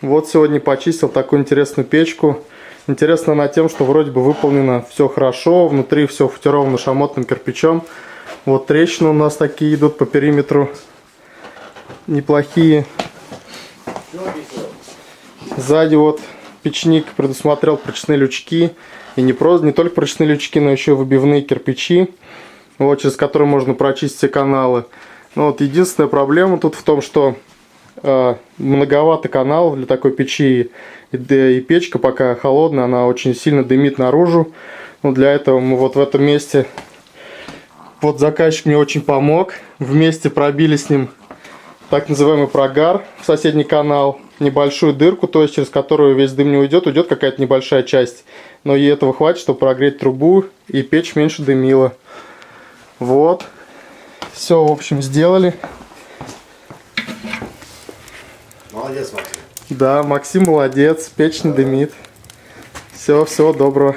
Вот сегодня почистил такую интересную печку. Интересно она тем, что вроде бы выполнено все хорошо. Внутри все футировано шамотным кирпичом. Вот трещины у нас такие идут по периметру. Неплохие. Сзади вот печник предусмотрел прочные лючки. И не только прочные лючки, но еще и выбивные кирпичи, вот, через которые можно прочистить все каналы. Но вот единственная проблема тут в том, что многовато каналов для такой печи. И печка пока холодная, она очень сильно дымит наружу. Но для этого мы вот в этом месте, вот заказчик мне очень помог. Вместе пробили с ним так называемый прогар в соседний канал. Небольшую дырку, то есть через которую весь дым не уйдет, уйдет какая-то небольшая часть. Но и этого хватит, чтобы прогреть трубу, и печь меньше дымила. Вот. Все, в общем, сделали. Молодец, Максим. Да, Максим молодец, печь не дымит. Все, всего доброго.